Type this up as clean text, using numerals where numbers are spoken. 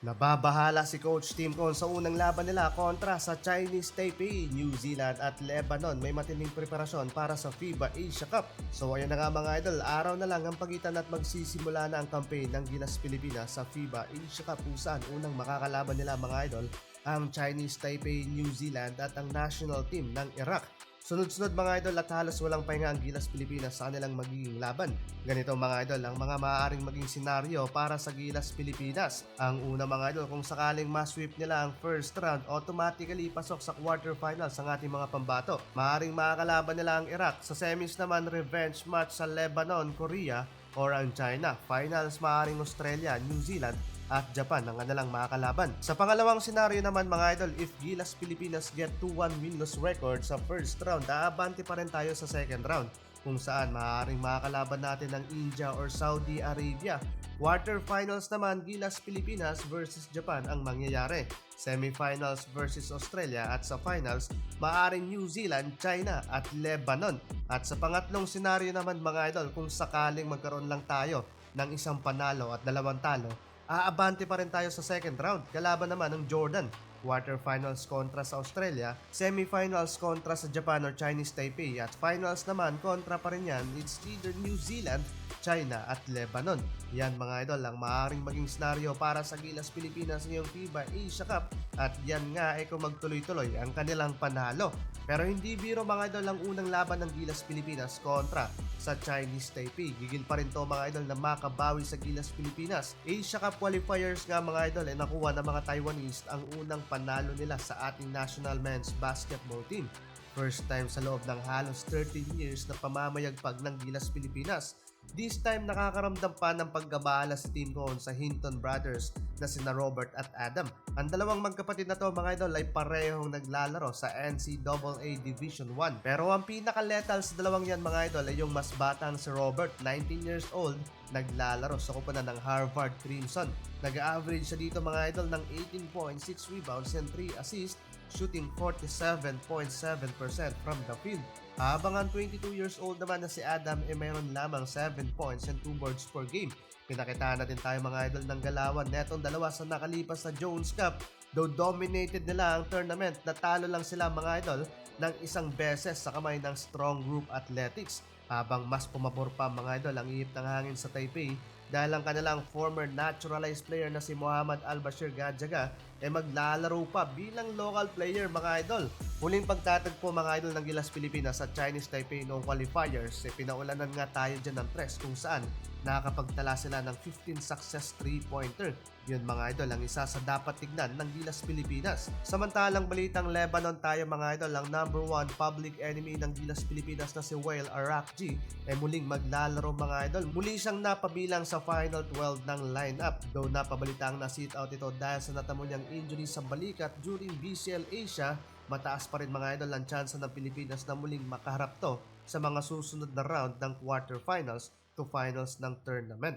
Nababahala si Coach Tim Con sa unang laban nila kontra sa Chinese Taipei, New Zealand at Lebanon. May matinding preparasyon para sa FIBA Asia Cup. So ayun na nga mga idol, araw na lang ang pagitan at magsisimula na ang campaign ng Gilas Pilipinas sa FIBA Asia Cup kung saan unang makakalaban nila mga idol ang Chinese Taipei, New Zealand at ang national team ng Iraq. Sunod-sunod mga idol at halos walang pahinga ang Gilas Pilipinas sa kanilang magiging laban. Ganito mga idol ang mga maaaring maging senaryo para sa Gilas Pilipinas. Ang una mga idol, kung sakaling ma-sweep nila ang first round, automatically pasok sa quarterfinals ang ating mga pambato. Maaaring makakalaban nila ang Iraq. Sa semis naman, revenge match sa Lebanon, Korea or ang China. Finals maaaring Australia, New Zealand at Japan ang kanilang makakalaban. Sa pangalawang senaryo naman mga idol, if Gilas Pilipinas get 2-1 winless record sa first round, aabante pa rin tayo sa second round kung saan maaaring makakalaban natin ng India or Saudi Arabia. Quarterfinals naman, Gilas Pilipinas versus Japan ang mangyayari. Semifinals versus Australia at sa finals, maaaring New Zealand, China at Lebanon. At sa pangatlong senaryo naman mga idol, kung sakaling magkaroon lang tayo ng isang panalo at dalawang talo, aabante pa rin tayo sa second round. Kalaban naman ng Jordan. Quarterfinals kontra sa Australia, semifinals kontra sa Japan or Chinese Taipei, at finals naman kontra pa rin yan, it's either New Zealand, China at Lebanon. Yan mga idol ang maaaring maging senaryo para sa Gilas Pilipinas ngayong FIBA Asia Cup, at yan nga ay kung magtuloy-tuloy ang kanilang panalo. Pero hindi biro mga idol ang unang laban ng Gilas Pilipinas kontra sa Chinese Taipei. Gigil pa rin to mga idol na makabawi sa Gilas Pilipinas. Asia Cup qualifiers nga mga idol ay nakuha ng mga Taiwanese ang unang panalo nila sa ating national men's basketball team. First time sa loob ng halos 13 years na pamamayagpag ng Gilas Pilipinas. This time nakakaramdam pa ng pagkabala sa team noon sa Hinton Brothers na sina Robert at Adam. Ang dalawang magkapatid na to mga idol ay parehong naglalaro sa NCAA Division 1. Pero ang pinaka-lethal sa dalawang yan mga idol ay yung mas batang si Robert, 19 years old, naglalaro sa kupunan ng Harvard Crimson. Nag-average siya dito mga idol ng 18.6 rebounds and 3 assists, shooting 47.7% from the field. Habang ang 22 years old naman na si Adam ay mayroon lamang 7 points and 2 boards per game. Pinakitaan natin tayo mga idol ng galawan netong dalawa sa nakalipas na Jones Cup. Though dominated nila ang tournament, natalo lang sila mga idol ng isang beses sa kamay ng Strong Group Athletics. Habang mas pumabor pa mga idol ang ihip ng hangin sa Taipei dahil ang kanilang former naturalized player na si Muhammad Al-Bashir Gadjaga ay maglalaro pa bilang local player mga idol. Huling pagtatagpo mga idol ng Gilas Pilipinas sa Chinese Taipei noong qualifiers, pinaulanan nga tayo dyan ng tres kung saan nakakapagtala sila ng 15 success 3-pointer. Yun mga idol ang isa sa dapat tignan ng Gilas Pilipinas. Samantalang balitang Lebanon tayo mga idol, ang number 1 public enemy ng Gilas Pilipinas na si Wael Arakji ay muling maglalaro mga idol. Muli siyang napabilang sa final 12 ng lineup, though napabalitang na sit out ito dahil sa natamo niyang injury sa balikat during BCL Asia. Mataas pa rin mga idol ang tsansa ng Pilipinas na muling makaharap to sa mga susunod na round ng quarterfinals to finals ng tournament.